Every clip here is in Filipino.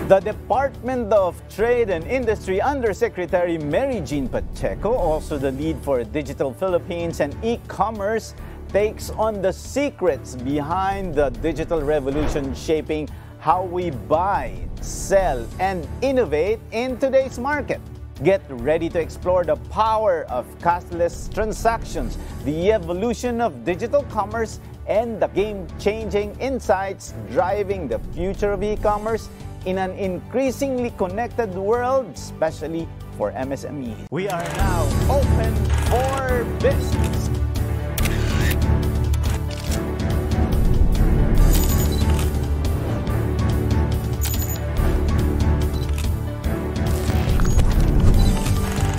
The Department of Trade and Industry Undersecretary Mary Jean Pacheco, also the lead for Digital Philippines and e-commerce, takes on the secrets behind the digital revolution shaping how we buy, sell, and innovate in today's market. Get ready to explore the power of cashless transactions, the evolution of digital commerce, and the game-changing insights driving the future of e-commerce in an increasingly connected world, especially for MSMEs. We are now open for business.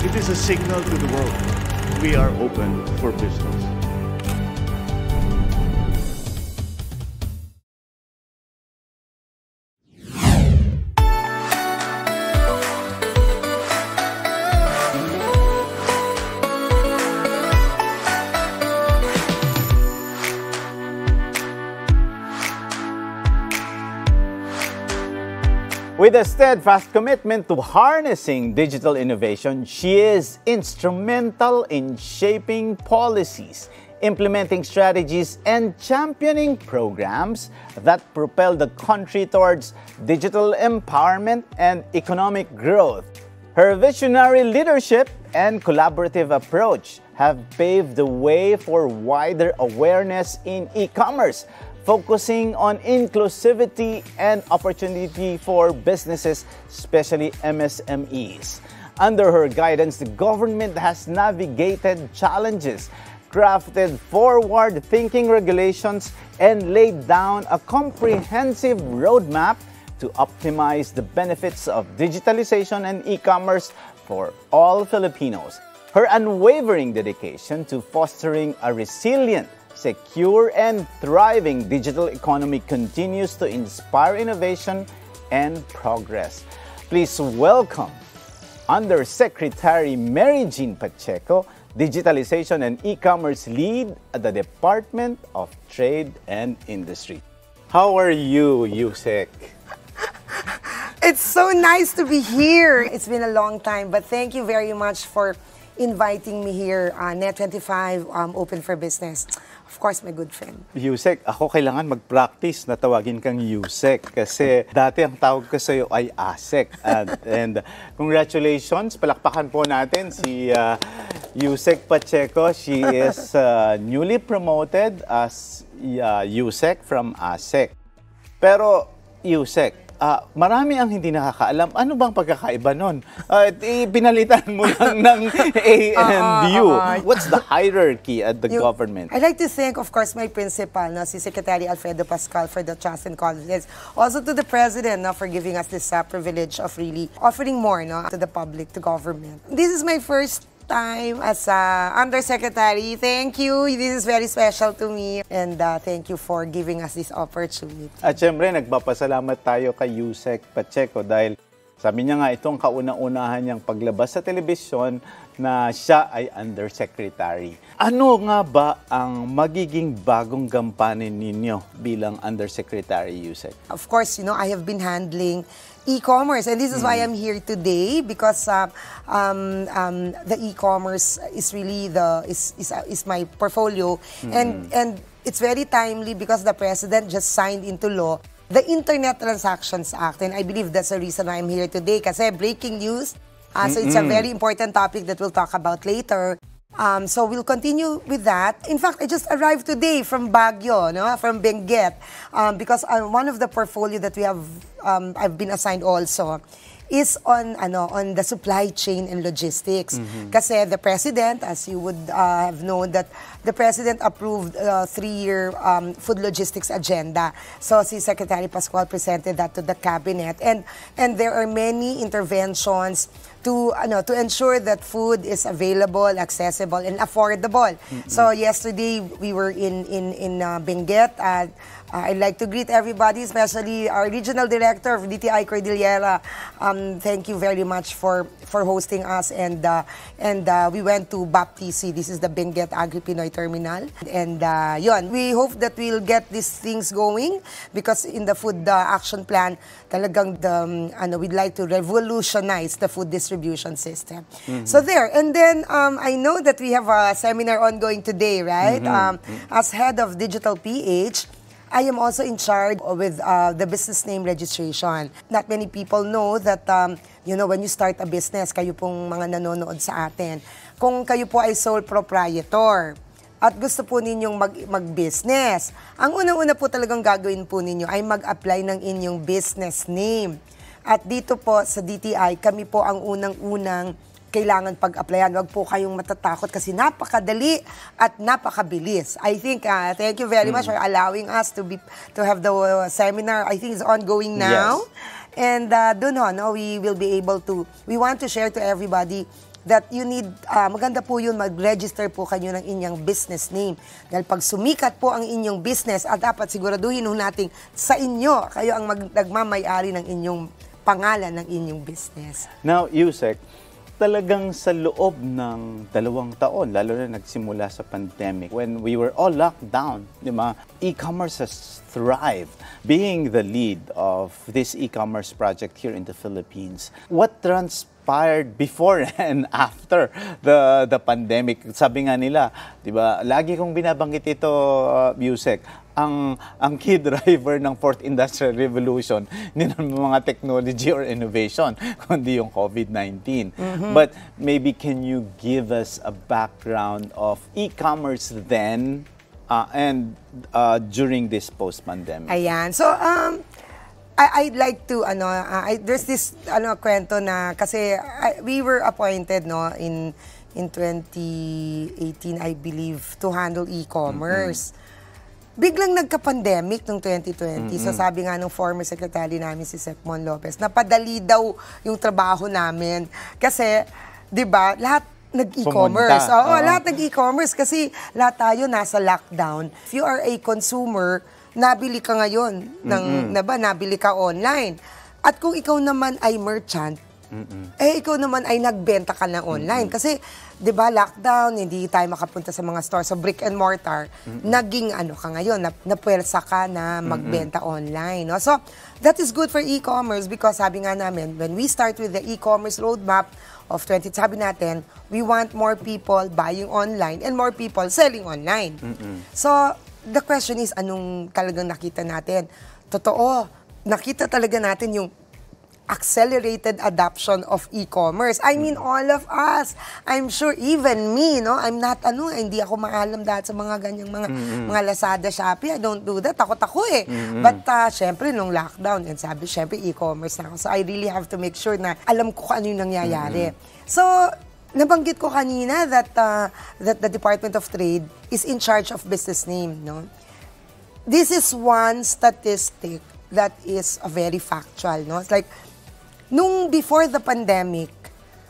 It is a signal to the world. We are open for business. With a steadfast commitment to harnessing digital innovation, she is instrumental in shaping policies, implementing strategies, and championing programs that propel the country towards digital empowerment and economic growth. Her visionary leadership and collaborative approach have paved the way for wider awareness in e-commerce, focusing on inclusivity and opportunity for businesses, especially MSMEs. Under her guidance, the government has navigated challenges, crafted forward-thinking regulations, and laid down a comprehensive roadmap to optimize the benefits of digitalization and e-commerce for all Filipinos. Her unwavering dedication to fostering a resilient, secure, and thriving digital economy continues to inspire innovation and progress. Please welcome Undersecretary Mary Jean Pacheco, Digitalization and E-commerce Lead at the Department of Trade and Industry. How are you, Yusek? It's so nice to be here. It's been a long time, but thank you very much for inviting me here on Net25 Open for Business. Of course, my good friend. Yusek, ako kailangan mag-practice na tawagin kang Yusek kasi dati ang tawag ko sa iyo ay Asek. And congratulations, palakpakan po natin si Yusek Pacheco. She is newly promoted as Yusek from Asek. Pero Yusek, marami ang hindi nakakaalam. Ano bang pagkakaiba nun? Pinalitan mo lang ng A and U. What's the hierarchy at the government? I'd like to thank, of course, my principal, no, si Secretary Alfredo Pascal, for the trust and confidence. Also to the President, no, for giving us this privilege of really offering more, no, to the public, to government. This is my first time as Undersecretary. Thank you. This is very special to me. And thank you for giving us this opportunity. At syempre, nagpapasalamat tayo kay Yusek Pacheco dahil sabi niya nga itong kauna-unahan niyang paglabas sa telebisyon na siya ay Undersecretary. Ano nga ba ang magiging bagong gampanin ninyo bilang Undersecretary, Yusek? Of course, you know, I have been handling e-commerce, and this is why I'm here today, because the e-commerce is really is my portfolio, and it's very timely because the President just signed into law the Internet Transactions Act, and I believe that's the reason why I'm here today. Kasi breaking news, so it's a very important topic that we'll talk about later. So we'll continue with that. In fact, I just arrived today from Baguio, no, from Benguet, because one of the portfolio that we have, I've been assigned also, is on the supply chain and logistics. Kasi the President, as you would have known, that the President approved a 3-year food logistics agenda. So si Secretary Pascual presented that to the Cabinet. And there are many interventions to ensure that food is available, accessible, and affordable. So yesterday we were in Benguet. I'd like to greet everybody, especially our regional director of DTI Cordillera. Thank you very much for hosting us, and we went to BAPTC. This is the Benguet Agri-Pinoy Terminal, and yun, we hope that we'll get these things going because in the food action plan, talagang we'd like to revolutionize the food distribution system. So there, and then I know that we have a seminar ongoing today, right? As head of Digital PH, I am also in charge with the business name registration. Not many people know that, when you start a business, kayo pong mga nanonood sa atin, kung kayo po ay sole proprietor at gusto po ninyong mag-business, ang unang-una po talagang gagawin po ninyo ay mag-apply ng inyong business name. At dito po sa DTI, kami po ang unang-unang kailangan pag-applyan. Huwag po kayong matatakot kasi napakadali at napakabilis. I think, thank you very much for allowing us to have the seminar. I think it's ongoing now. Yes. And we will be able to, we want to share to everybody that you need, maganda po yun, mag-register po kayo ng inyong business name. Dahil pag sumikat po ang inyong business, at dapat siguraduhin natin sa inyo, kayo ang nagmamayari ng inyong pangalan ng inyong business. Now, Yusek, talagang sa loob ng 2 taon, lalo na nagsimula sa pandemic, when we were all locked down, di ba, e-commerce has thrived. Being the lead of this e-commerce project here in the Philippines, what transpired before and after the pandemic? Sabi nga nila, di ba, lagi kong binabanggit ito, Yusek, ang key driver ng 4th Industrial Revolution, hindi naman mga technology or innovation, kundi yung COVID-19. But maybe can you give us a background of e-commerce then and during this post-pandemic? Ayan. So, I'd like to, there's this kwento na, kasi we were appointed in 2018, I believe, to handle e-commerce. Biglang nagka-pandemic noong 2020. So sabi nga ng former secretary namin si Sec Mon Lopez, napadali daw yung trabaho namin. Kasi, di ba, lahat nag-e-commerce. Oo, lahat nag-e-commerce kasi lahat tayo nasa lockdown. If you are a consumer, nabili ka ngayon, nabili ka online. At kung ikaw naman ay merchant, ikaw naman ay nagbenta ka ng online. Kasi, di ba, lockdown, hindi tayo makapunta sa mga store, sa brick and mortar, naging ka ngayon, napwersa ka na magbenta online. No? So, that is good for e-commerce because sabi nga namin, when we start with the e-commerce roadmap of 20, sabi natin, we want more people buying online and more people selling online. So, the question is, anong talagang nakita natin? Totoo, nakita talaga natin yung accelerated adoption of e-commerce. I mean, all of us. I'm sure even me, no? I'm not, hindi ako maalam dahil sa mga ganyang mga Lazada, Shopee. I don't do that. Takot ako eh. But, syempre, nung lockdown, and sabi, syempre, e-commerce na ako. So, I really have to make sure na alam ko kung ano yung nangyayari. So, nabanggit ko kanina that the Department of Trade is in charge of business name, no? This is one statistic that is very factual, no? It's like, nung before the pandemic,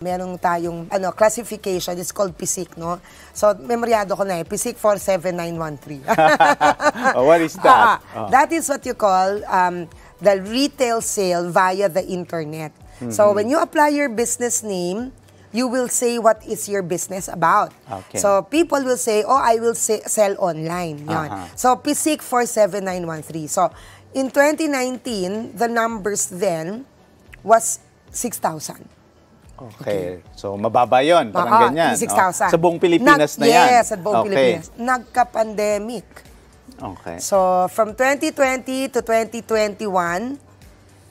meron tayong classification, it's called PSIC, no? So, memoryado ko na PSIC 47913. What is that? That is what you call the retail sale via the internet. So, when you apply your business name, you will say what is your business about. Okay. So, people will say, I will sell online. So, PSIC 47913. So, in 2019, the numbers then was 6,000. Okay. So, mababa yun. Parang ganyan. 6,000. Sa buong Pilipinas na yan. Yes, sa buong Pilipinas. Nagka-pandemic. Okay. So, from 2020 to 2021,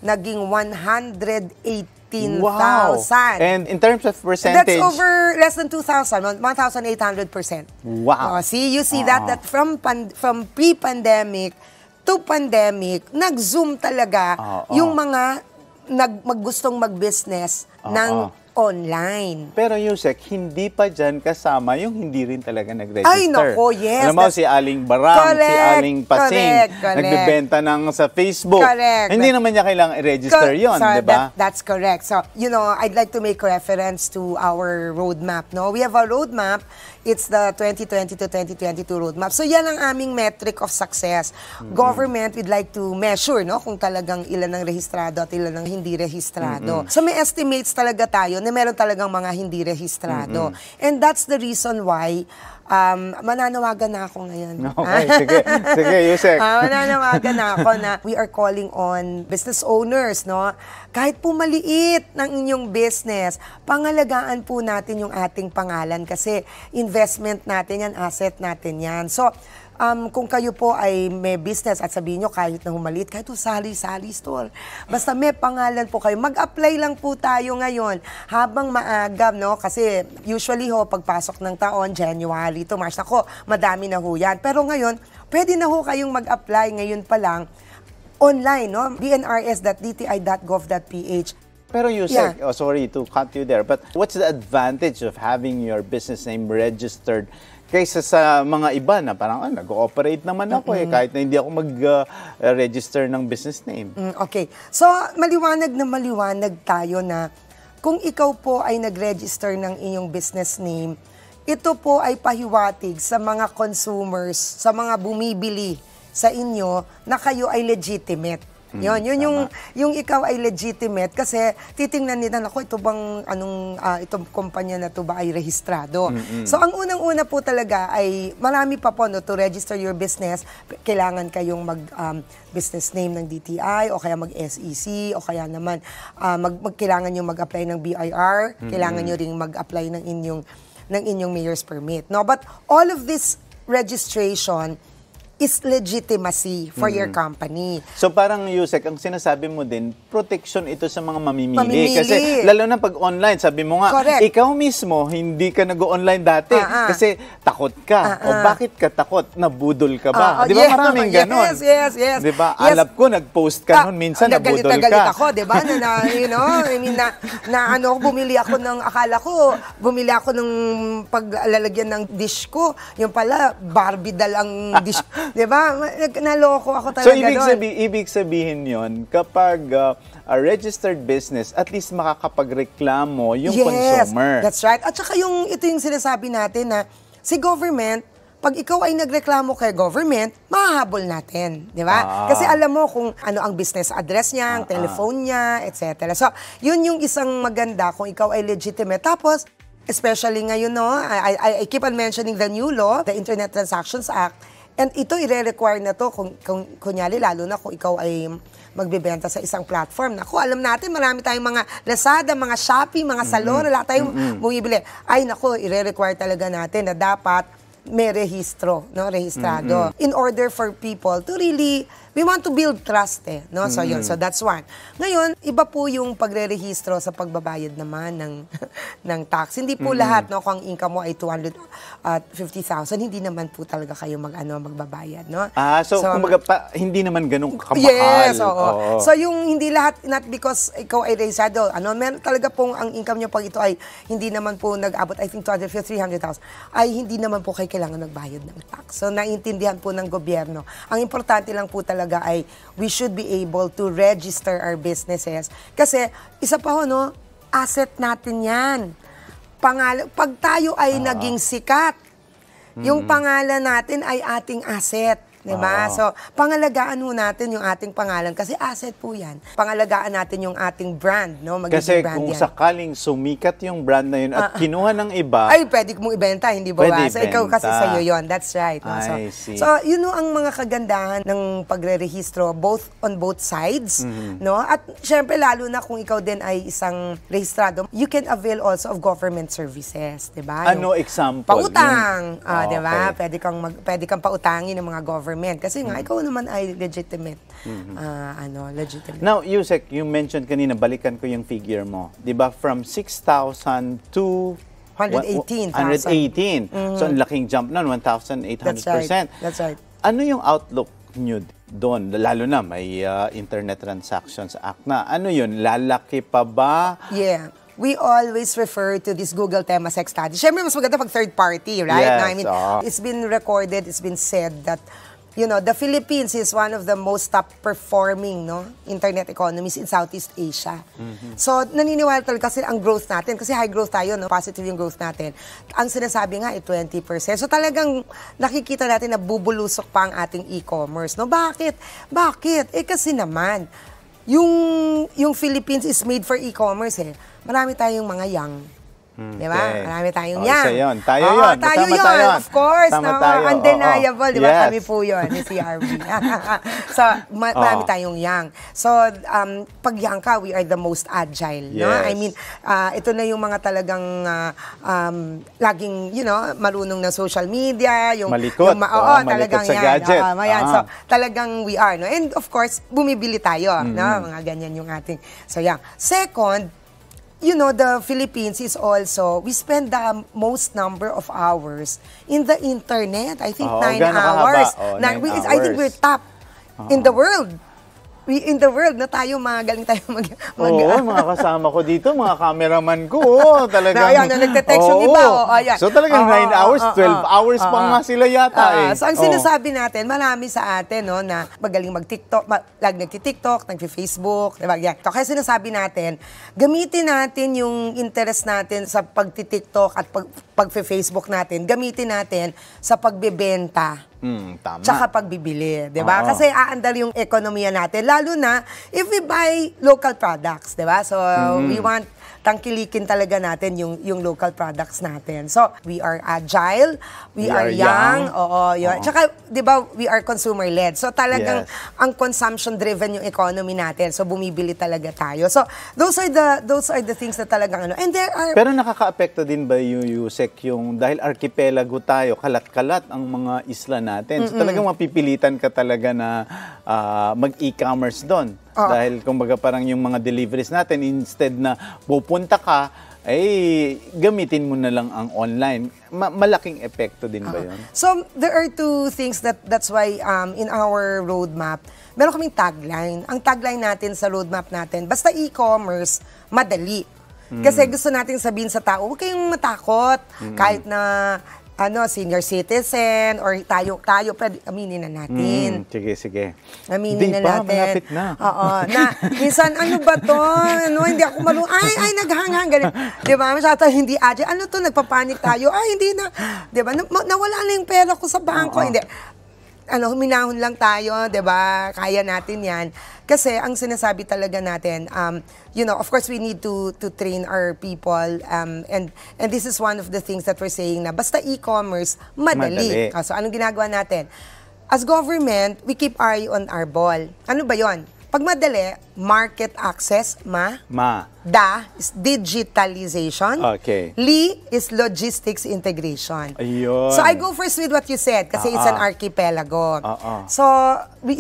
naging 118,000. Wow. And in terms of percentage? That's over less than 2,000, 1,800%. Wow. See, you see that from pre-pandemic to pandemic, nag-zoom talaga yung mga maggustong mag-business ng online. Pero Yusek, hindi pa dyan kasama yung hindi rin talaga nag-register. Ay, nako, yes. Alam mo, si Aling Barang, si Aling Pasing, correct. nagbebenta ng sa Facebook. Correct. Hindi naman niya kailangang i-register yun, di ba? That's correct. So, I'd like to make reference to our roadmap. No, we have a roadmap. It's the 2020 to 2022 roadmap. So, yan ang aming metric of success. Government, we'd like to measure, no, kung talagang ilan ang rehistrado at ilan ang hindi rehistrado. So, may estimates talaga tayo na meron talagang mga hindi rehistrado. And that's the reason why mananawagan na ako ngayon. Okay, sige. Sige, Yusek. Mananawagan na ako na we are calling on business owners, no? Kahit po maliit ng inyong business, pangalagaan po natin yung ating pangalan kasi investment natin yan, asset natin yan. So, kung kayo po ay may business at sabihin nyo kahit na humalit, kahit sari-sari store, basta may pangalan po kayo, mag-apply lang po tayo ngayon habang maaga, no? Kasi usually pagpasok ng taon, January to March, ako, madami na ho yan. Pero ngayon, pwede na ho kayong mag-apply ngayon pa lang online, no? bnrs.dti.gov.ph. Pero Yusek, sorry to cut you there, but what's the advantage of having your business name registered kaysa sa mga iba na parang nag-ooperate naman ako kahit na hindi ako mag-register ng business name? Okay. So, maliwanag tayo na kung ikaw po ay nag-register ng inyong business name, ito po ay pahiwatig sa mga consumers, sa mga bumibili sa inyo na kayo ay legitimate. Yung ikaw ay legitimate kasi titingnan nila, ako, ito bang itong kumpanya na to ba ay rehistrado. So ang unang-una po talaga ay marami pa po, no, to register your business, kailangan kayong mag business name ng DTI o kaya mag SEC o kaya naman kailangan nyo mag-apply ng BIR, kailangan nyo ring mag-apply ng inyong mayor's permit. No, but all of this registration is legitimacy for your company. So parang Yusek, ang sinasabi mo din, protection ito sa mga mamimili. Kasi lalo na pag online, sabi mo nga, ikaw mismo, hindi ka nag-online dati kasi takot ka. O bakit ka takot? Nabudol ka ba? Di ba maraming ganon? Yes. Di ba? Alam ko, nag-post ka nun, minsan nabudol ka. Galit ako, di ba? Bumili ako ng, akala ko, bumili ako ng paglalagyan ng dish ko. Yung pala, Barbie dal ang dish. Diba? Naloko ako talaga doon. So, ibig sabihin yon kapag a registered business, at least makakapagreklamo yung consumer. That's right. At saka ito yung sinasabi natin na si government, pag ikaw ay nagreklamo kay government, mahahabol natin, di ba? Kasi alam mo kung ano ang business address niya, ang telephone niya, etc. So, yun yung isang maganda kung ikaw ay legitimate. Tapos, especially ngayon, no, I keep on mentioning the new law, the Internet Transactions Act. And ito i-require na to kung kunyari, lalo na kung ikaw ay magbebenta sa isang platform. Naku, alam natin, marami tayong mga Lazada, mga Shopee, mga Salon, wala tayong bumibili. Ay, naku, i-require talaga natin na dapat may rehistro, no, rehistrado. In order for people to really, we want to build trust, no? So yun, so that's one. Ngayon, iba po yung pagre-rehistro sa pagbabayad naman ng tax. Hindi po lahat, no, kung ang income mo ay 250,000, hindi naman po talaga kayo magbabayad, no? So kumbaga hindi naman ganun kamahal. Yes, oo. So yung hindi lahat, not because ikaw ay rehistrado, meron talaga pong ang income nyo pag ito ay hindi naman po nag-abot, I think 250,000, 300,000, ay hindi naman po kayo kailangan magbayad ng tax. So naiintindihan po ng gobyerno. Ang importante lang po talaga ay we should be able to register our businesses. Kasi isa pa ho, no, asset natin yan. Pag tayo ay naging sikat, yung pangalan natin ay ating asset. Diba? So, pangalagaan ho natin yung ating pangalan kasi asset po yan. Pangalagaan natin yung ating brand, no? Kasi brand kung sakaling sumikat yung brand na yun at kinuha ng iba, ay, pwede mong ibenta, hindi ba? So, ikaw kasi sa'yo yun. That's right. No? So, yun ang mga kagandahan ng pagre-rehistro on both sides. No? At syempre, lalo na kung ikaw din ay isang rehistrado, you can avail also of government services. Diba? Ano example? Pautang. Diba? Pwede kang pautangin ng mga government. Kasi nga, ikaw naman ay legitimate. Legitimate. Now, Yusek, you mentioned kanina, balikan ko yung figure mo. Diba? From 6,000 to 118,000. So, ang laking jump nun, 1,800%. That's right. Ano yung outlook nyo doon? Lalo na, may Internet Transactions Act na. Ano yun? Lalaki pa ba? Yeah. we always refer to this Google Temasek study. Siyempre, mas maganda pag third party, right? Yes, I mean, it's been recorded, it's been said that the Philippines is one of the most top-performing internet economies in Southeast Asia. So, naniniwala talaga kasi ang growth natin, kasi high growth tayo, positive yung growth natin. Ang sinasabi nga, 20%. So, talagang nakikita natin na bubulusok pa ang ating e-commerce. Bakit? Bakit? Kasi naman, yung Philippines is made for e-commerce Marami tayong mga young. Diba? Okay. Marami tayong Isa young. yun. Tayo yun. Tayo Kasama yun. tayo. Of course. Kasama tayo. Undeniable. Diba? Yes. Kami po yun, ni CRV. So, marami tayong young. So, pag young ka, we are the most agile. No? Yes. I mean, ito na yung mga talagang laging, marunong ng social media. Malikot. Oo, malikot talagang sa yan. gadget. Yan. So, talagang we are. No? And of course, bumibili tayo. No? Mga ganyan yung ating. So, yeah. Second, the Philippines is also, we spend the most number of hours in the internet. I think 9 hours. 9 hours. I think we're top in the world. In the world na tayo, magaling tayo Oo, mga kasama ko dito, mga cameraman ko, talagang... Ayan, nagte-text yung iba. Ayan. So talagang 9 hours, 12 hours pa nga sila yata So ang sinasabi natin, marami sa atin na magaling mag-TikTok, nagti-TikTok, nagti-Facebook, diba? Kaya sinasabi natin, gamitin natin yung interest natin sa pagti-TikTok at pag-Facebook natin, gamitin natin sa pagbebenta. Tama. Tsaka pagbibili, di ba? Kasi aandar yung ekonomiya natin, lalo na if we buy local products, di ba? So, we want tangkilikin talaga natin yung local products natin. So, we are agile, we are young, yun. Tsaka, di ba, we are consumer-led. So, talagang ang consumption-driven yung economy natin. So, bumibili talaga tayo. So, those are the things na talagang and there are... Pero nakaka-apekto din ba yung Yusek, yung dahil archipelago tayo, kalat-kalat ang mga isla natin. So, talagang mapipilitan ka talaga na mag-e-commerce doon. Dahil kumbaga parang yung mga deliveries natin, instead na pupunta ka, ay gamitin mo na lang ang online. Malaking epekto din ba yun? So, there are two things that's why in our roadmap, meron kaming tagline. Ang tagline natin sa roadmap natin, basta e-commerce, madali. Kasi gusto natin sabihin sa tao, huwag kayong matakot. Kahit na senior citizen or tayo pwede aminin na natin. Sige. Aminin na natin. Malapit na. Na minsan ano ba to? Hindi ako marunong. Ay naghanghang ganun. 'Di ba? Masyado hindi agile. Ano to, nagpapanik tayo. Ay hindi na. 'Di ba? Nawala na yung pera ko sa bangko. Hindi. Huminahon lang tayo, 'di ba? Kaya natin 'yan. Kasi ang sinasabi talaga natin, of course we need to train our people and this is one of the things that we're saying na basta e-commerce, madali. So anong ginagawa natin? As government, we keep our eye on our ball. Ano ba 'yon? Pag madali, market access, Da is digitalization. Okay. Li is logistics integration. Ayun. So I go first with what you said kasi it's an archipelago. So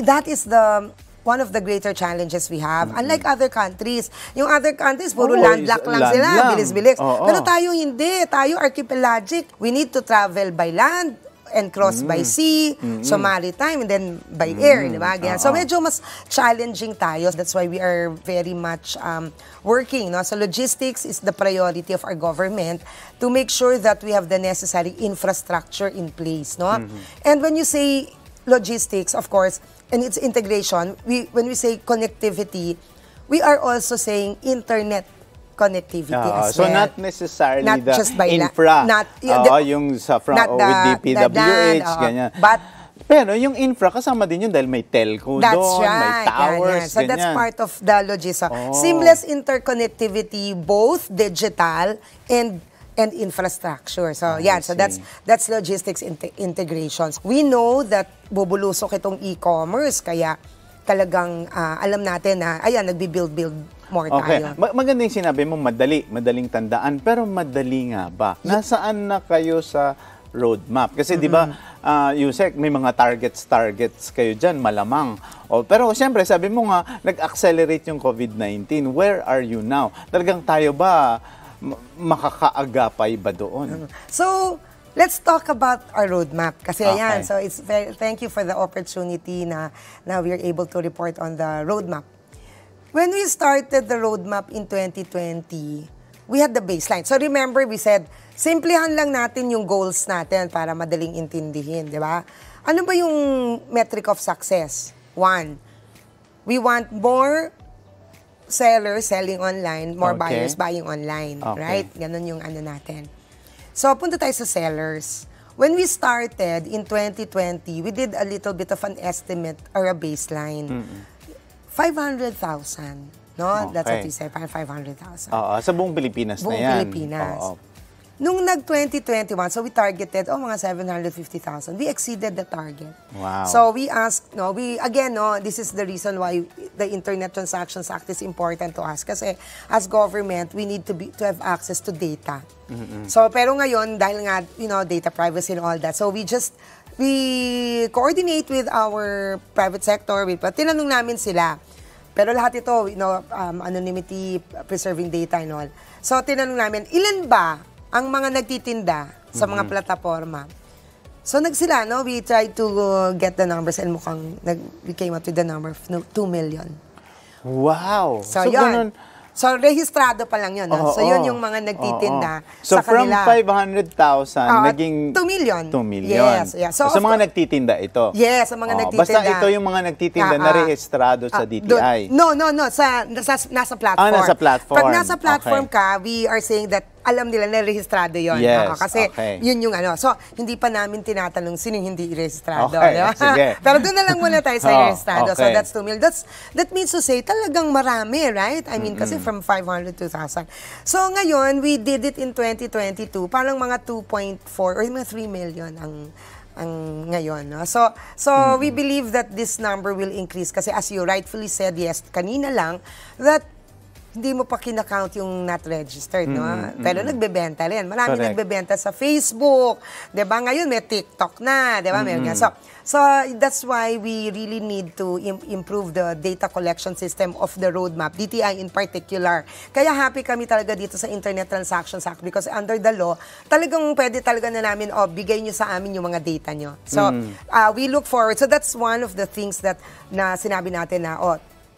that is one of the greater challenges we have. Unlike other countries. Yung other countries, puro landlock lang sila. Bilis-bilis. Pero tayo hindi. Tayo archipelagic. We need to travel by land and cross by sea, so maritime, and then by air, di ba? So medyo mas challenging tayo. That's why we are very much working. So logistics is the priority of our government to make sure that we have the necessary infrastructure in place. And when you say logistics, of course, and its integration, when we say connectivity, we are also saying internet connectivity as so well. not necessarily not the just by infra, yung with DPWH, ganyan. Pero yung infra, kasama din yun dahil may telco doon, may towers, So that's part of the logistics. Seamless interconnectivity, both digital and infrastructure. So so that's logistics integrations. We know that bubulusok itong e-commerce, kaya talagang alam natin na nagbi-build more tayo. Maganda yung sinabi mo, madaling tandaan, pero madali nga ba? Nasaan na kayo sa roadmap? Kasi di ba, Yusek, may mga targets kayo dyan, malamang. Pero siyempre, sabi mo nga, nag-accelerate yung COVID-19. Where are you now? Talagang tayo ba makakaagapay ba doon? So, let's talk about our roadmap. Kasi so thank you for the opportunity na we are able to report on the roadmap. When we started the roadmap in 2020, we had the baseline. So remember, we said, simplihan lang natin yung goals natin para madaling intindihin, di ba? Ano ba yung metric of success? 1, we want more sellers selling online, more buyers buying online, right? Ganon yung ano natin. So, punta tayo sa sellers. When we started in 2020, we did a little bit of an estimate or a baseline. 500,000, no? That's what we said, 500,000. Sa buong Pilipinas na yan. Buong Pilipinas. Nung nag-2021, so we targeted, mga 750,000. We exceeded the target. Wow. So we asked, this is the reason why the Internet Transactions Act is important to us. Kasi as government, we need to have access to data. So, pero ngayon, dahil nga, data privacy and all that, so we coordinate with our private sector, tinanong namin sila. Pero lahat ito, anonymity, preserving data and all. So, tinanong namin, ilan ba ang mga nagtitinda sa mga plataforma? So, we tried to get the numbers and we came up with the number of 2 million. Wow! So yun. So, rehistrado pa lang yun. So, yun yung mga nagtitinda sa kanila. So, from 500,000, naging 2 million. 2 million. Yes. So, mga nagtitinda ito? Yes, sa mga nagtitinda. Basta ito yung mga nagtitinda na rehistrado sa DTI? No. Nasa platform. Nasa platform. Pag nasa platform ka, we are saying that alam nila na rehistrado yun. Yes, kasi yun yung So, hindi pa namin tinatanong sino hindi rehistrado. Sige. Pero doon na lang muna tayo sa rehistrado. So, that's 2 million. That means to say, talagang marami, right? I mean, kasi from 500 to 1,000. So, ngayon, we did it in 2022. Parang mga 2.4 or mga 3 million ang ngayon. No? So we believe that this number will increase kasi as you rightfully said, yes, kanina lang, that hindi mo pa kinakount yung not registered, no? Pero nagbebenta rin. Marami nagbebenta sa Facebook, 'di ba? Ngayon may TikTok na, 'di ba? So that's why we really need to improve the data collection system of the roadmap, DTI in particular. Kaya happy kami talaga dito sa Internet Transactions Act because under the law, talagang pwede talaga na namin, bigay nyo sa amin yung mga data nyo. So we look forward. So that's one of the things that na sinabi natin na,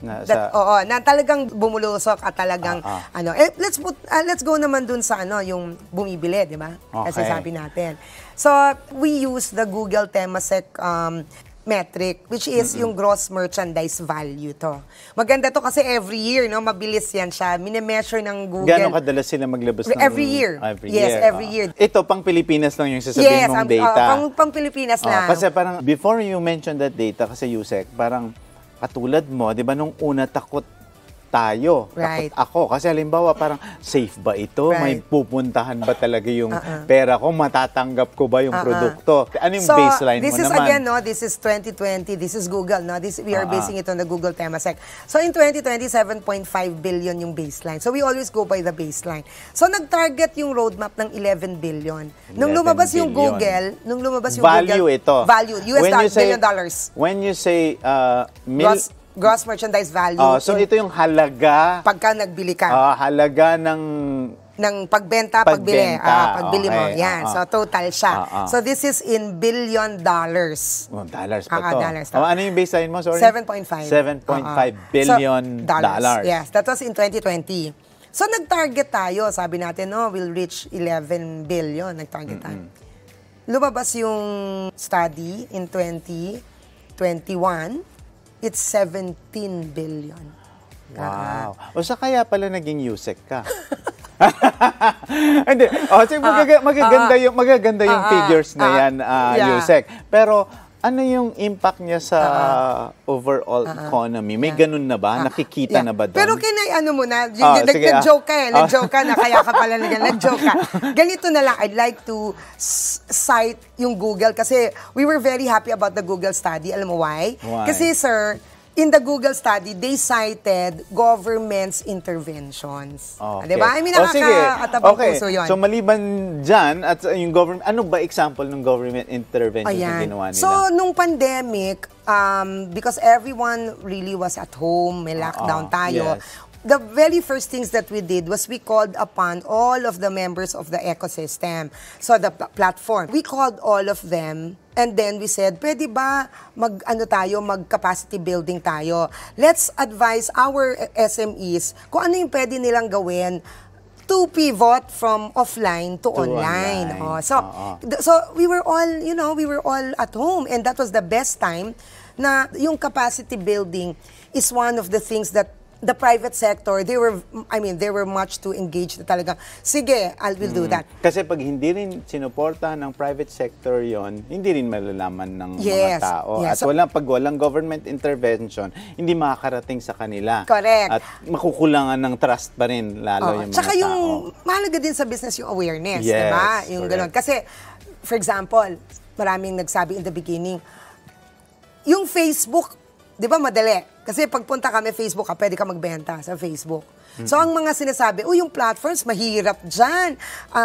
na talagang bumulusok at talagang let's go naman dun sa yung bumibili, di ba? Kasi sabi natin. So we use the Google Temasek metric, which is yung gross merchandise value to. Maganda to kasi every year, mabilis yan siya. Mine-measure ng Google. Gano'ng kadalas sila maglabas ng... Every year. Every year. Ito, pang Pilipinas lang yung sasabihin mong data. Pang Pilipinas lang. Kasi parang, before you mention that data, kasi Yusek, parang katulad mo, di ba, nung una takot tayo. Right. Takot ako. Kasi halimbawa, parang safe ba ito? May pupuntahan ba talaga yung pera ko? Matatanggap ko ba yung produkto? Ano yung baseline mo naman? This is again, this is 2020. This is Google. We are basing it on the Google Temasek. So in 2020, 7.5 billion yung baseline. So we always go by the baseline. So nag-target yung roadmap ng 11 billion. Nung lumabas yung Google, value ito. Value, US billion dollars. When you say gross merchandise value. So ito yung halaga. Pagka nagbili ka. Halaga ng pagbenta, pagbili mo. Yan. So total siya. So this is in billion dollars. Dollars pa to. Dollars. Ano yung baseline mo? Sorry? 7.5. 7.5 billion dollars. Yes, that was in 2020. So nag-target tayo. Sabi natin, we'll reach 11 billion. Nag-target tayo. Lumabas yung study in 2021. It's 17 billion. Wow. So kaya pala naging Yusek ka. Hindi. Magaganda yung figures na yan, Yusek. Pero ano yung impact niya sa overall economy? May ganun na ba? Nakikita na ba doon? Pero nag-joke ka Nag-joke ka na, kaya ka pala nag-joke ka. Ganito na lang, I'd like to cite yung Google kasi we were very happy about the Google study. Alam mo why? Kasi sir, in the Google study, they cited government's interventions. Okay. Diba? I mean, nakakatabang puso yun. So, maliban dyan, at yung government, ano ba example ng government interventions na ginawa nila? So, nung pandemic, because everyone really was at home, may lockdown tayo, the very first things that we did was we called upon all of the members of the ecosystem. So, the platform. We called all of them and then we said, pwede ba mag-capacity building tayo? Let's advise our SMEs kung ano yung pwede nilang gawin to pivot from offline to online. So we were all, we were all at home, and that was the best time na yung capacity building is one of the things that the private sector, they were much too engaged na talaga. Sige, I will do that. Kasi pag hindi rin sinuporta ng private sector yon, hindi rin malalaman ng mga tao. At pag walang government intervention, hindi makakarating sa kanila. Correct. At makukulangan ng trust pa rin, lalo yung mga tsaka tao. yung mahalaga din sa business yung awareness, yes, diba? Yung correct. ganun. Kasi, for example, maraming nagsabi in the beginning, yung Facebook, di ba madali? Kasi pagpunta kami Facebook ka, pwede ka magbenta sa Facebook. So ang mga sinasabi, yung platforms, mahirap dyan,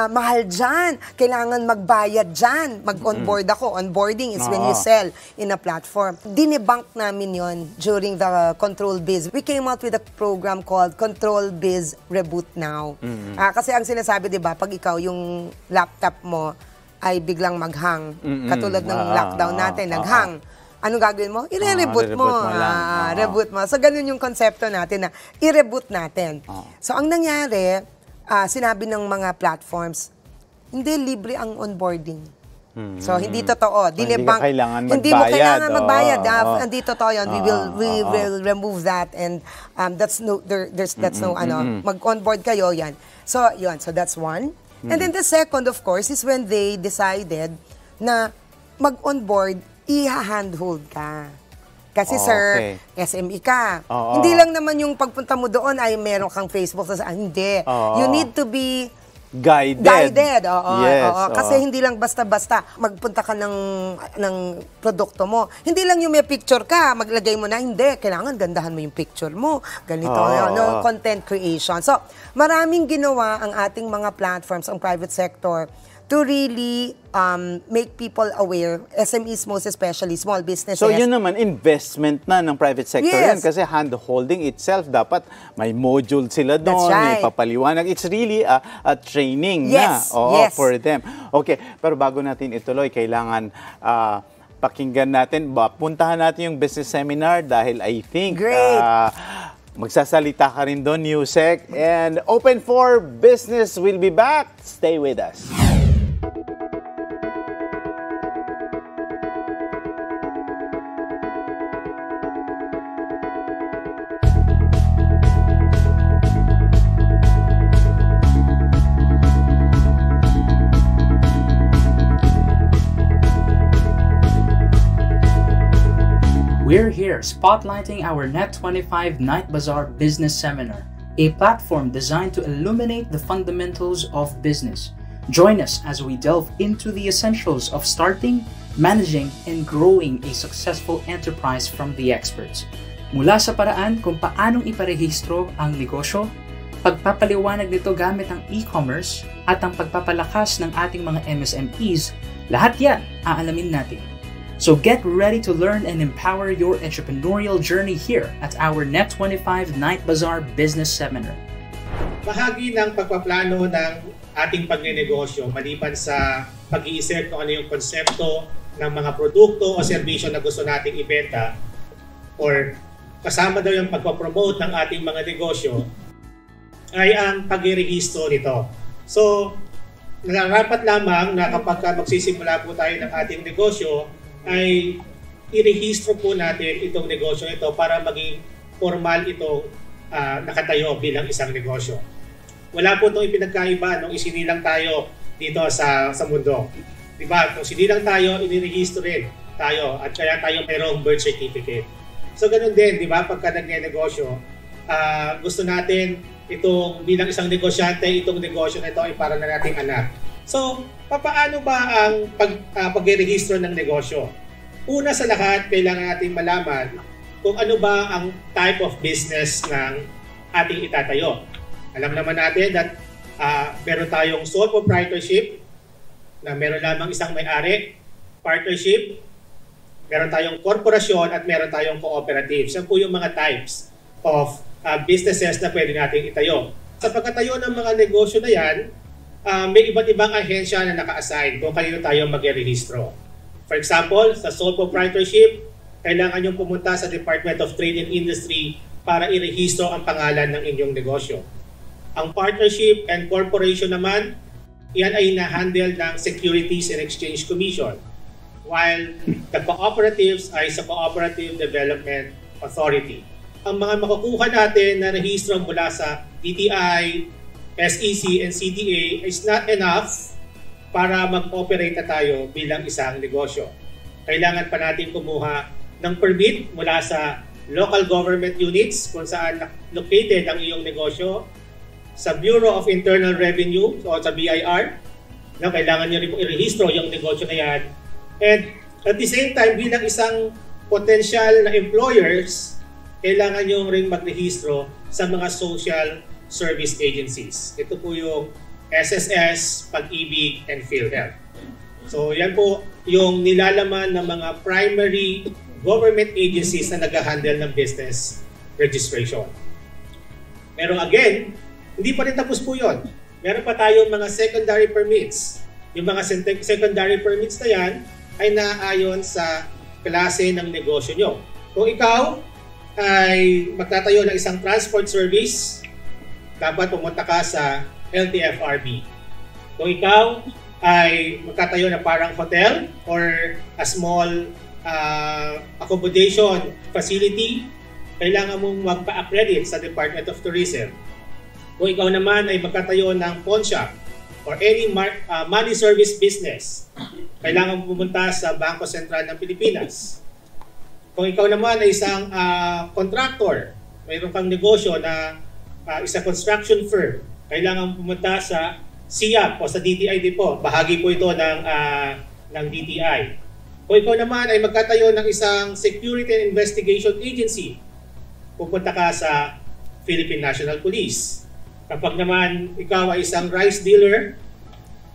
mahal dyan, kailangan magbayad dyan, mag-onboard ako. Onboarding is when you sell in a platform. Dinebunk namin yon during the Control Biz. We came out with a program called Control Biz Reboot Now. Kasi ang sinasabi, di ba, pag ikaw yung laptop mo ay biglang mag-hang, katulad ng lockdown natin, nag-hang. Anong gagawin mo? I-reboot mo. Reboot mo. So, ganun yung konsepto natin na i-reboot natin. So, ang nangyari, sinabi ng mga platforms, hindi libre ang onboarding. So, hindi totoo. Hindi mo kailangan magbayad. Hindi totoo yun. We will remove that, and that's no mag-onboard kayo, yan. So, yun. So, that's one. And then the second, of course, is when they decided na mag-onboard, i-handhold ka. Kasi sir, SME ka. Hindi lang naman yung pagpunta mo doon ay meron kang Facebook. Hindi. You need to be guided. Kasi hindi lang basta-basta magpunta ka ng produkto mo. Hindi lang yung may picture ka, maglagay mo na. Hindi. Kailangan gandahan mo yung picture mo. Ganito. Content creation. So, maraming ginawa ang ating mga platforms, ang private sector, to really make people aware, SMEs most especially, small businesses. So yun naman, investment na ng private sector yan, kasi hand-holding itself, dapat may module sila doon, may papaliwanag. It's really a training for them. Okay, pero bago natin ituloy, kailangan pakinggan natin, puntahan natin yung business seminar dahil I think magsasalita ka rin doon, Yusek. And Open for Business will be back. Stay with us. We're here spotlighting our Net25 Night Bazaar Business Seminar, a platform designed to illuminate the fundamentals of business. Join us as we delve into the essentials of starting, managing, and growing a successful enterprise from the experts. Mula sa paraan kung paanong iparehistro ang negosyo, pagpapaliwanag nito gamit ang e-commerce, at ang pagpapalakas ng ating mga MSMEs, lahat yan aalamin natin. So get ready to learn and empower your entrepreneurial journey here at our Net25 Night Bazaar Business Seminar. Bahagi ng pagpaplano ng ating pagnenegosyo maliban sa pag-iisip kung ano yung konsepto ng mga produkto o serbisyo na gusto nating ibenta, or kasama daw yung pagpapromote ng ating mga negosyo, ay ang pag-rehistro nito. So, nararapat lamang na kapag magsisimula po tayo ng ating negosyo, ay i-rehistro po natin itong negosyo ito para maging formal itong nakatayo bilang isang negosyo. Wala po itong ipinagkaiba nung isinilang tayo dito sa mundo. Diba? Kung sinilang tayo, inirehistro rin tayo at kaya tayo mayroong birth certificate. So ganun din, di ba? Pagka nagne-negosyo, gusto natin itong bilang isang negosyante, itong negosyo na ito ay para na nating anak. So, paano ba ang pag-rehistro ng negosyo? Una sa lahat, kailangan natin malaman kung ano ba ang type of business ng ating itatayo. Alam naman natin that meron tayong sole proprietorship, na meron lamang isang may-ari, partnership, meron tayong korporasyon, at meron tayong cooperative. Yan po yung mga types of businesses na pwede natin itayo. Sa pagkatayo ng mga negosyo na yan, may iba't ibang ahensya na naka-assign kung kanino tayo mag-rehistro. For example, sa sole proprietorship, kailangan nyo pumunta sa Department of Trade and Industry para i-rehistro ang pangalan ng inyong negosyo. Ang partnership and corporation naman, yan ay na-handle ng Securities and Exchange Commission, while the cooperatives ay sa Cooperative Development Authority. Ang mga makukuha natin na rehistro mula sa DTI, SEC, and CDA is not enough para mag-operate na tayo bilang isang negosyo. Kailangan pa natin kumuha ng permit mula sa local government units kung saan located ang iyong negosyo, sa Bureau of Internal Revenue o sa BIR, no, kailangan nyo rin po i-rehistro yung negosyo na yan. And at the same time, bilang isang potential na employers, kailangan nyo rin mag-rehistro sa mga social service agencies. Ito po yung SSS, Pag-ibig, and PhilHealth. So yan po yung nilalaman ng mga primary government agencies na nag-handle ng business registration. Pero again, hindi pa rin tapos po yun. Meron pa tayong mga secondary permits. Yung mga secondary permits na yan ay naayon sa klase ng negosyo nyo. Kung ikaw ay magtatayo ng isang transport service, dapat pumunta ka sa LTFRB. Kung ikaw ay magtatayo ng parang hotel or a small accommodation facility, kailangan mong magpa-accredit sa Department of Tourism. Kung ikaw naman ay magtatayo ng pawn shop or any money service business, kailangan pumunta sa Bangko Sentral ng Pilipinas. Kung ikaw naman ay isang contractor, mayroon kang negosyo na isang construction firm, kailangan pumunta sa SIAP o sa DTI din po. Bahagi po ito ng DTI. Kung ikaw naman ay magtatayo ng isang Security and Investigation Agency, pupunta ka sa Philippine National Police. Kapag naman ikaw ay isang rice dealer,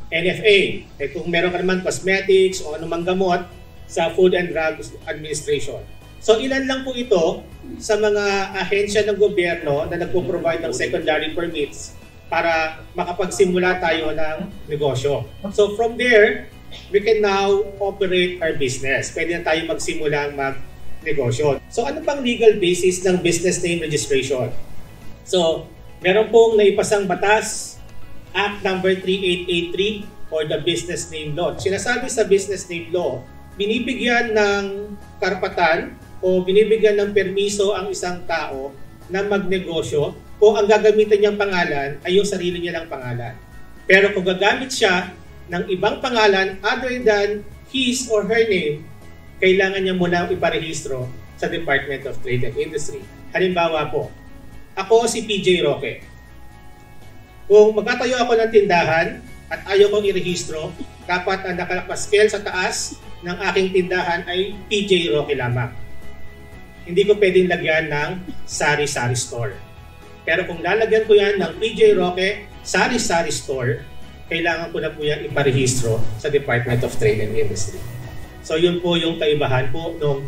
NFA. Kung meron ka naman cosmetics o anumang gamot, sa Food and Drug Administration. So ilan lang po ito sa mga ahensya ng gobyerno na nagpo-provide ng secondary permits para makapagsimula tayo ng negosyo. So from there, we can now operate our business. Pwede na tayo magsimulang mag-negosyo. So ano pang legal basis ng business name registration? So meron pong naipasang batas, Act number 3883 or the Business Name Law. Sinasabi sa Business Name Law, binibigyan ng karapatan o binibigyan ng permiso ang isang tao na magnegosyo kung ang gagamitin niyang pangalan ay yung sarili niya lang pangalan. Pero kung gagamit siya ng ibang pangalan other than his or her name, kailangan niya muna iparehistro sa Department of Trade and Industry. Halimbawa po, ako si PJ Roque. Kung magtatayo ako ng tindahan at ayaw kong irehistro, dapat ang nakapaskel sa taas ng aking tindahan ay PJ Roque lamang. Hindi ko pwedeng lagyan ng Sari-Sari Store. Pero kung lalagyan ko yan ng PJ Roque Sari-Sari Store, kailangan ko na po yan iparehistro sa Department of Trade and Industry. So yun po yung kaibahan po ng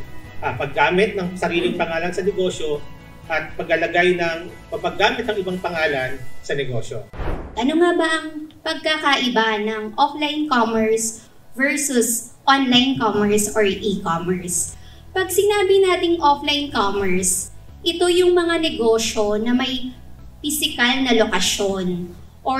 paggamit ng sariling pangalan sa negosyo at paglalagay ng paggamit ng ibang pangalan sa negosyo. Ano nga ba ang pagkakaiba ng offline commerce versus online commerce or e-commerce? Pag sinabi nating offline commerce, ito yung mga negosyo na may physical na lokasyon or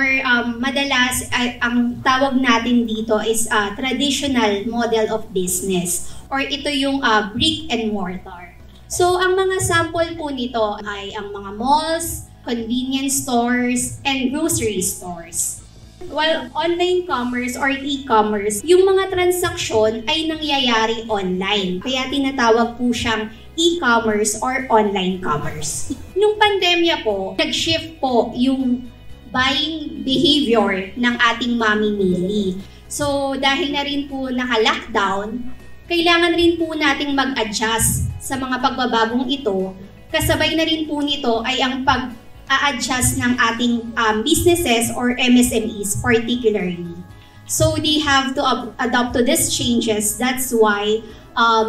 madalas ang tawag natin dito is traditional model of business or ito yung brick and mortar. So ang mga sample po nito ay ang mga malls, convenience stores, and grocery stores. While online commerce or e-commerce, yung mga transaksyon ay nangyayari online. Kaya tinatawag po siyang e-commerce or online commerce. Nung pandemya po, nag-shift po yung buying behavior ng ating mamimili. So dahil na rin po naka-lockdown, kailangan rin po nating mag-adjust sa mga pagbabagong ito. Kasabay na rin po nito ay ang pag-a-adjust ng ating businesses or MSMEs particularly. So they have to adapt to these changes. That's why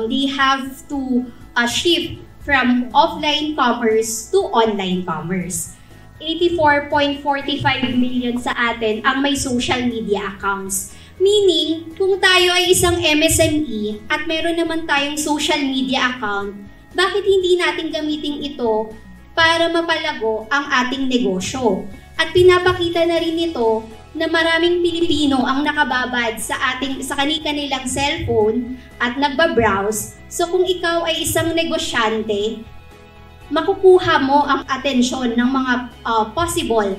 they have to shift from offline commerce to online commerce. 84.45 million sa atin ang may social media accounts. Meaning, kung tayo ay isang MSME at meron naman tayong social media account, bakit hindi natin gamitin ito para mapalago ang ating negosyo? At pinapakita na rin ito na maraming Pilipino ang nakababad sa kanilang cellphone at nagbabrowse. So kung ikaw ay isang negosyante, makukuha mo ang atensyon ng mga possible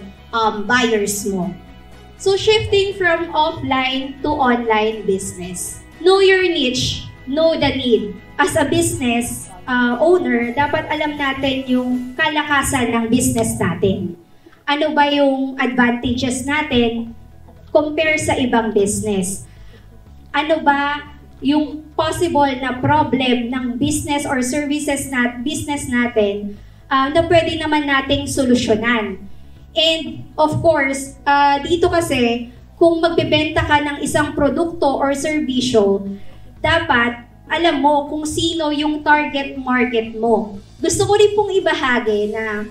buyers mo. So shifting from offline to online business. Know your niche, know the need. As a business owner, dapat alam natin yung kalakasan ng business natin. Ano ba yung advantages natin compare sa ibang business? Ano ba yung possible na problem ng business or services business natin na pwede naman nating solusyonan? And of course, dito kasi, kung magbebenta ka ng isang produkto or serbisyo, dapat alam mo kung sino yung target market mo. Gusto ko rin pong ibahagi na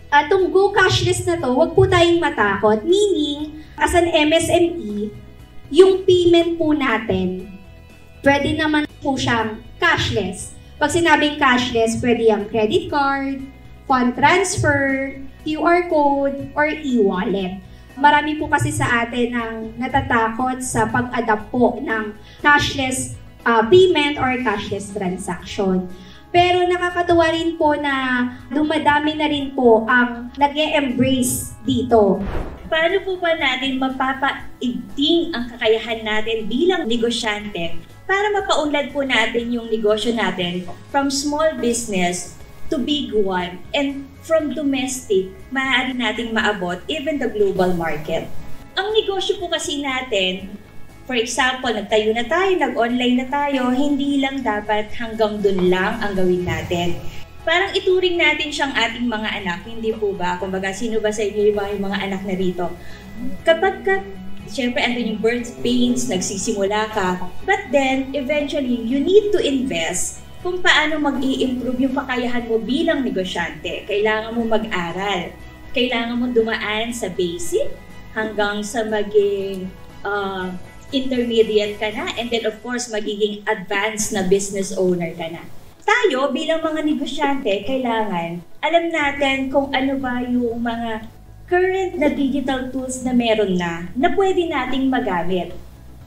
itong Go Cashless na to, wag po tayong matakot. Meaning, as an MSME, yung payment po natin, pwede naman po siyang cashless. Pag sinabing cashless, pwede yung credit card, fund transfer, QR code, or e-wallet. Marami po kasi sa atin ang natatakot sa pag-adapt po ng cashless payment or cashless transaction. Pero nakakatuwa rin po na dumadami na rin po ang nag-e-embrace dito. Paano po ba natin mapapaigting ang kakayahan natin bilang negosyante para mapaunlad po natin yung negosyo natin from small business to big one, and from domestic, maaari nating maabot even the global market. Ang negosyo po kasi natin, for example, nagtayo na tayo, nag-online na tayo, hindi lang dapat hanggang dun lang ang gawin natin. Parang ituring natin siyang ating mga anak, hindi po ba? Kumbaga, sino ba sa inyo yung mga anak na rito? Kapag siyempre, andun yung birth pains, nagsisimula ka, but then, eventually, you need to invest kung paano mag-i-improve yung kakayahan mo bilang negosyante. Kailangan mo mag-aral. Kailangan mo dumaan sa basic hanggang sa maging intermediate ka na, and then of course, magiging advanced na business owner ka na. Tayo, bilang mga negosyante, kailangan alam natin kung ano ba yung mga current na digital tools na meron na pwede nating magamit.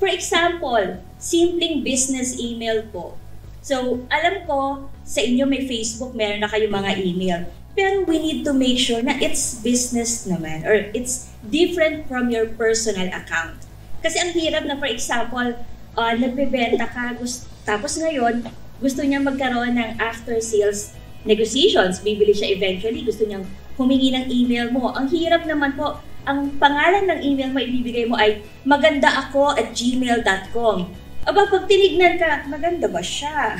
For example, simpleng business email po. So, alam ko, sa inyo may Facebook, meron na kayong mga email. Pero we need to make sure na it's business naman, or it's different from your personal account. Kasi ang hirap na, for example, nagbebenta ka, tapos ngayon, gusto niya magkaroon ng after-sales negotiations. Bibili siya eventually, gusto niyang humingi ng email mo. Ang hirap naman po, ang pangalan ng email mo ibibigay mo ay magandaako@gmail.com. Aba, pag tinignan ka, maganda ba siya?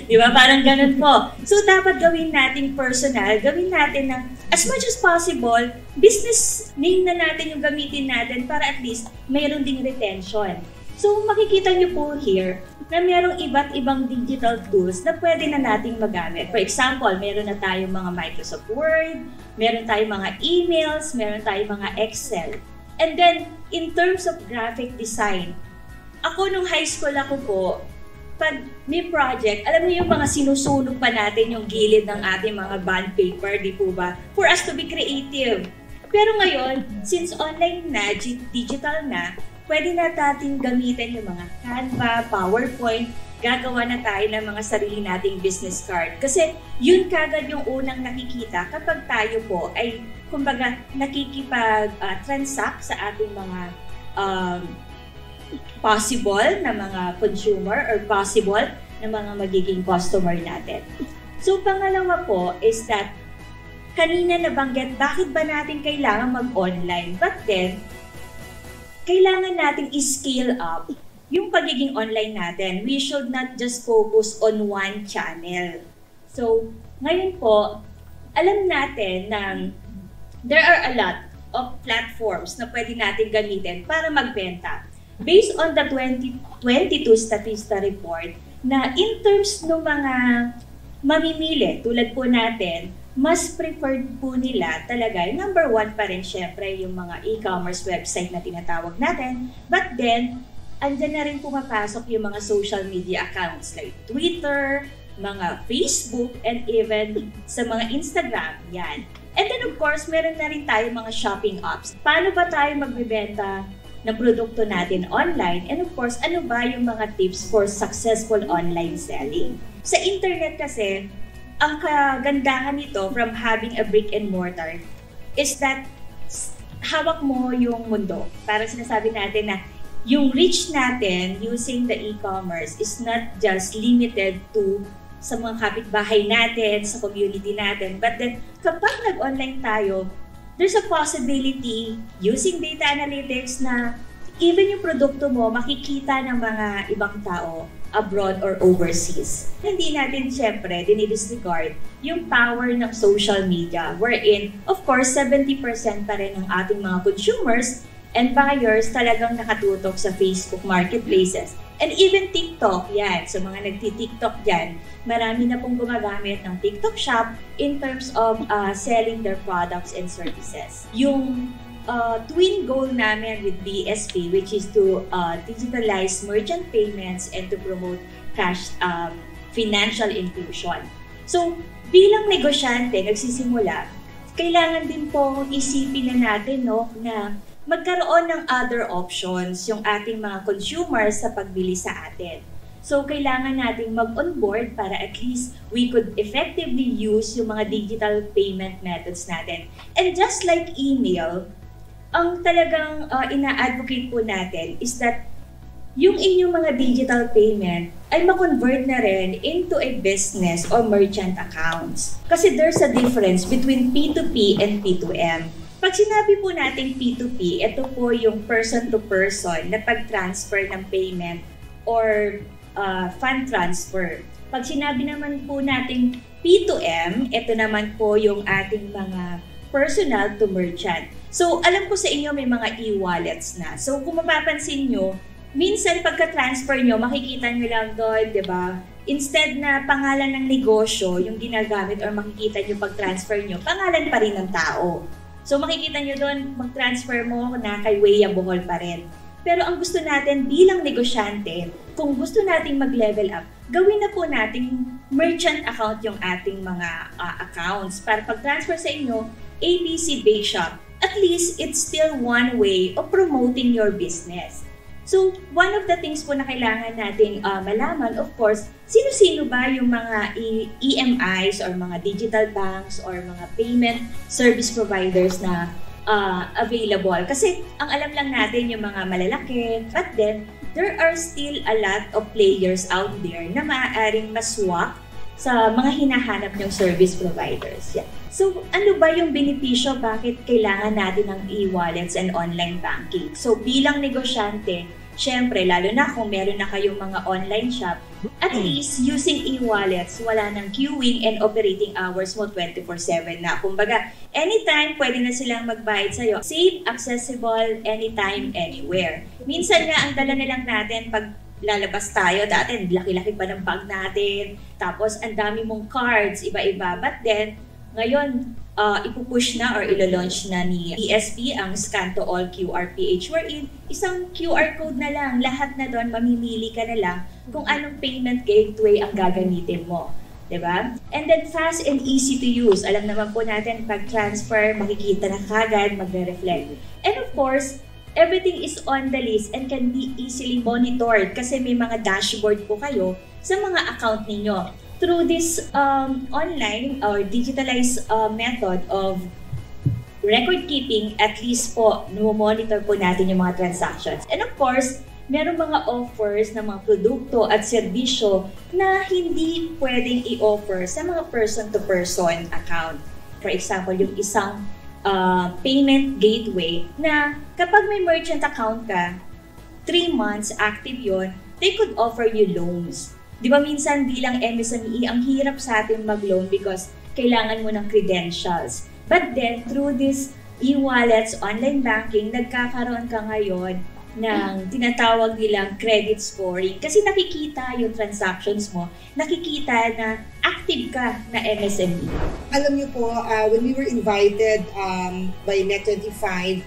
Di ba? Parang ganun po. So, dapat gawin natin personal, gawin natin na as much as possible, business name na natin yung gamitin natin para at least mayroon ding retention. So, makikita nyo po here na mayroong iba't ibang digital tools na pwede na nating magamit. For example, meron na tayong mga Microsoft Word, meron tayong mga emails, meron tayong mga Excel. And then, in terms of graphic design, ako nung high school ako po, pag may project, alam niyo yung mga sinusunog pa natin yung gilid ng ating mga bond paper, di po ba? For us to be creative. Pero ngayon, since online na, digital na, pwede na natin gamitin yung mga Canva, PowerPoint, gagawa na tayo ng mga sarili nating business card. Kasi yun kagad yung unang nakikita kapag tayo po ay, kumbaga, nakikipag-transact sa ating mga possible na mga consumer or possible na mga magiging customer natin. So, pangalawa po is that kanina nabanggit, bakit ba natin kailangan mag-online? But then, kailangan natin i-scale up yung pagiging online natin. We should not just focus on one channel. So, ngayon po, alam natin na there are a lot of platforms na pwede natin gamitin para magbenta. Based on the 2022 Statista report, na in terms ng mga mamimili, tulad po natin, mas preferred po nila talaga, number one pa rin syempre yung mga e-commerce website na tinatawag natin. But then, andyan na rin pumapasok yung mga social media accounts like Twitter, mga Facebook, and even sa mga Instagram, yan. And then of course, meron na rin tayo mga shopping apps. Paano ba tayo magbebenta ng produkto natin online? And of course, ano ba yung mga tips for successful online selling? Sa internet kasi, ang kagandahan nito from having a brick and mortar is that hawak mo yung mundo. Parang sinasabi natin na yung reach natin using the e-commerce is not just limited to sa mga kapitbahay natin, sa community natin. But then, kapag nag-online tayo, there's a possibility using data analytics na even yung produkto mo makikita ng mga ibang tao abroad or overseas. Hindi natin siyempre dinidisregard yung power ng social media wherein, of course, 70% pa rin ng ating mga consumers and buyers talagang nakatutok sa Facebook marketplaces. And even TikTok, yan. So mga nagti-TikTok dyan, marami na pong gumagamit ng TikTok Shop in terms of selling their products and services. Yung twin goal namin with BSP, which is to digitalize merchant payments and to promote cash financial inclusion. So bilang negosyante, nagsisimula, kailangan din po isipin na natin na magkaroon ng other options yung ating mga consumers sa pagbili sa atin. So, kailangan nating mag-onboard para at least we could effectively use yung mga digital payment methods natin. And just like email, ang talagang ina-advocate po natin is that yung inyong mga digital payment ay ma-convert na rin into a business or merchant accounts. Kasi there's a difference between P2P and P2M. Pag sinabi po natin P2P, ito po yung person-to-person na pag-transfer ng payment or fund transfer. Pag sinabi naman po natin P2M, ito naman po yung ating mga personal to merchant. So, alam ko sa inyo may mga e-wallets na. So, kung mapapansin nyo, minsan pagka-transfer nyo, makikita nyo lang doon, di ba? Instead na pangalan ng negosyo, yung ginagamit or makikita nyo pag-transfer nyo, pangalan pa rin ng tao. So makikita nyo doon, mag-transfer mo na kay Weya Bohol pa rin. Pero ang gusto natin bilang negosyante, kung gusto nating mag-level up, gawin na po nating merchant account yung ating mga accounts para pag-transfer sa inyo, ABC Bake Shop. At least, it's still one way of promoting your business. So, one of the things po na kailangan nating malaman, of course, sino-sino ba yung mga EMIs or mga digital banks or mga payment service providers na available. Kasi ang alam lang natin yung mga malalaki, but then there are still a lot of players out there na maaaring maswak sa mga hinahanap ng service providers. Yeah. So, ano ba yung benepisyo? Bakit kailangan natin ng e-wallets and online banking? So, bilang negosyante, syempre, lalo na kung meron na kayong mga online shop, at least using e-wallets, wala nang queuing and operating hours mo 24/7 na. Kumbaga, anytime pwede na silang magbayad sa'yo. Safe, accessible, anytime, anywhere. Minsan nga, ang dala na lang natin pag lalabas tayo, dati laki-laki pa ng bag natin, tapos ang dami mong cards, iba-iba. But then, ngayon, ipupush na or ilo-launch na ni BSP ang Scan to All QRPH wherein isang QR code na lang, lahat na doon, mamimili ka na lang kung anong payment gateway ang gagamitin mo. Diba? And then fast and easy to use. Alam naman po natin pag transfer, makikita na kagad, magre-reflect. And of course, everything is on the list and can be easily monitored kasi may mga dashboard po kayo sa mga account ninyo. Through this online or digitalized method of record keeping, at least po, monitor po natin yung mga transactions. And of course, meron mga offers ng mga produkto at serbisyo na hindi pwedeng i-offer sa mga person-to-person account. For example, yung isang payment gateway na kapag may merchant account ka, 3 months active yon, they could offer you loans. Di ba minsan bilang MSME, ang hirap sa atin mag-loan because kailangan mo ng credentials. But then, through this e-wallets, online banking, nagkakaroon ka ngayon ng tinatawag nilang credit scoring. Kasi nakikita yung transactions mo, nakikita na active ka na MSME. Alam niyo po, when we were invited by Net25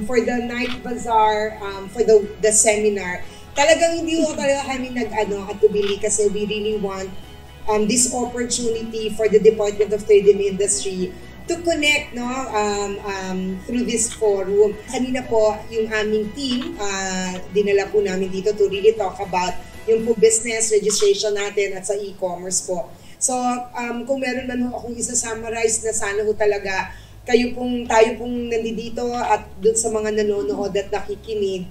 for the night bazaar, for the seminar, talagang hindi ko talaga kami nag-atubili kasi we really want this opportunity for the Department of Trade and Industry to connect through this forum. Kanina po yung aming team, dinala po namin dito to really talk about yung po business registration natin at sa e-commerce po. So, kung meron man akong isa-summarize na sana ho talaga tayo pong nandito at dun sa mga nanonood at nakikinig,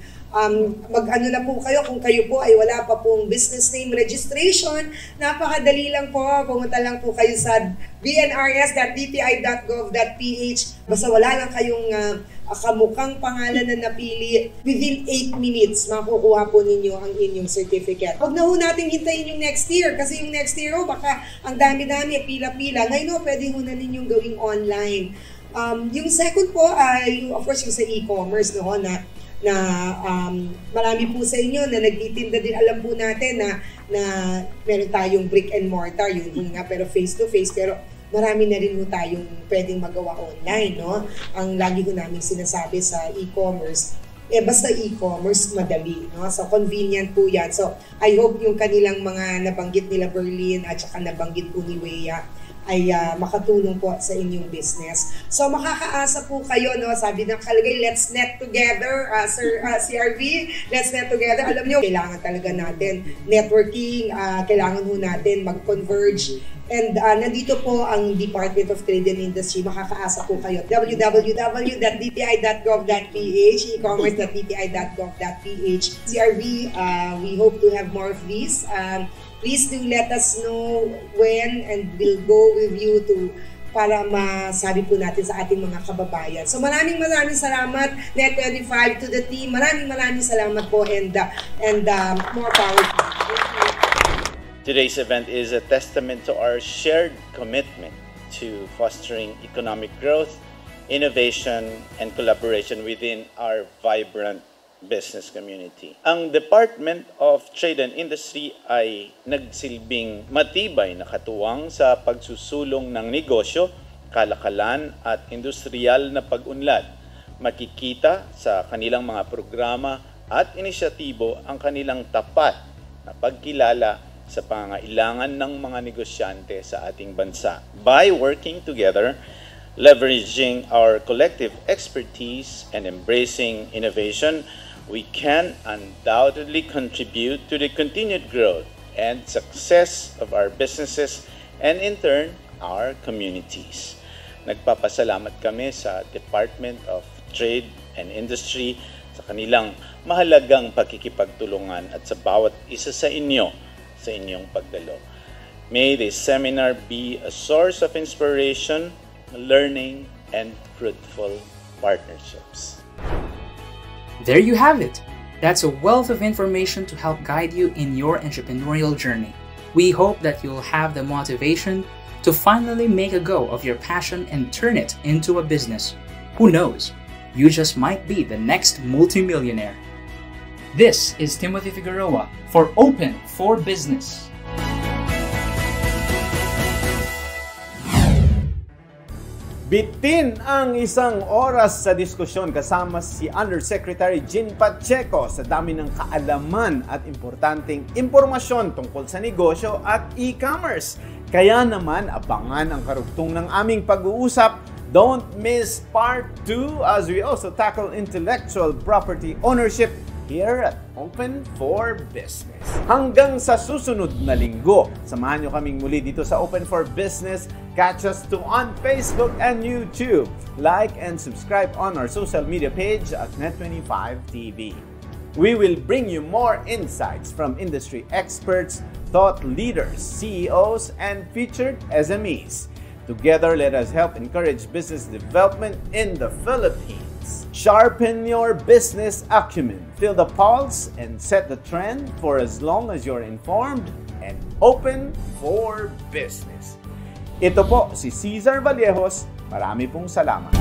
mag-ano na po kayo kung kayo po ay wala pa pong business name registration. Napakadali lang po. Pumunta lang po kayo sa bnrs.dti.gov.ph. Basta wala lang kayong kamukhang pangalan na napili, within 8 minutes makukuha po ninyo ang inyong certificate. Huwag na ho natin hintayin yung next year kasi yung next year baka ang dami-dami, pila-pila. Ngayon pwede ho na ninyong gawing online. Yung second po ay of course yung sa e-commerce na marami po sa inyo na nagtitinda din. Alam po natin na meron tayong brick and mortar, yun nga, pero face-to-face, pero marami na rin po tayong pwedeng magawa online, no? Ang lagi ko namin sinasabi sa e-commerce, basta e-commerce, madali, no? So, convenient po yan. So, I hope yung kanilang mga nabanggit nila Berlin at saka nabanggit po ni Wea ay makatulong po sa inyong business. So makakaasa po kayo, no? Sabi ng kalagay, let's net together, Sir CRV, let's net together. Alam nyo, kailangan talaga natin networking, kailangan ho natin mag-converge. And nandito po ang Department of Trade and Industry, makakaasa po kayo. www.dti.gov.ph, e-commerce.dti.gov.ph. CRV, we hope to have more of these. Please do let us know when and we'll go with you para masabi po natin sa ating mga kababayan. So maraming salamat, Net25, to the team. Maraming salamat po and more power. Today's event is a testament to our shared commitment to fostering economic growth, innovation, and collaboration within our vibrant business community. Ang Department of Trade and Industry ay nagsilbing matibay na katuwang sa pagsusulong ng negosyo, kalakalan at industrial na pag-unlad. Makikita sa kanilang mga programa at inisyatibo ang kanilang tapat na pagkilala sa pangangailangan ng mga negosyante sa ating bansa. By working together, leveraging our collective expertise and embracing innovation, we can undoubtedly contribute to the continued growth and success of our businesses and in turn, our communities. Nagpapasalamat kami sa Department of Trade and Industry sa kanilang mahalagang pagkikipagtulungan at sa bawat isa sa inyo sa inyong pagdalo. May this seminar be a source of inspiration, learning, and fruitful partnerships. There you have it. That's a wealth of information to help guide you in your entrepreneurial journey. We hope that you'll have the motivation to finally make a go of your passion and turn it into a business. Who knows? You just might be the next multimillionaire. This is Timothy Figueroa for Open for Business. Bitin ang isang oras sa diskusyon kasama si Undersecretary Jean Pacheco sa dami ng kaalaman at importanteng impormasyon tungkol sa negosyo at e-commerce. Kaya naman, abangan ang karugtong ng aming pag-uusap. Don't miss part 2 as we also tackle intellectual property ownership here at Open for Business. Hanggang sa susunod na linggo, samahan nyo kaming muli dito sa Open for Business. Catch us too on Facebook and YouTube. Like and subscribe on our social media page at Net25 TV. We will bring you more insights from industry experts, thought leaders, CEOs, and featured SMEs. Together, let us help encourage business development in the Philippines. Sharpen your business acumen, feel the pulse, and set the trend for as long as you're informed and open for business. Ito po si Cesar Vallejos. Marami pong salamat.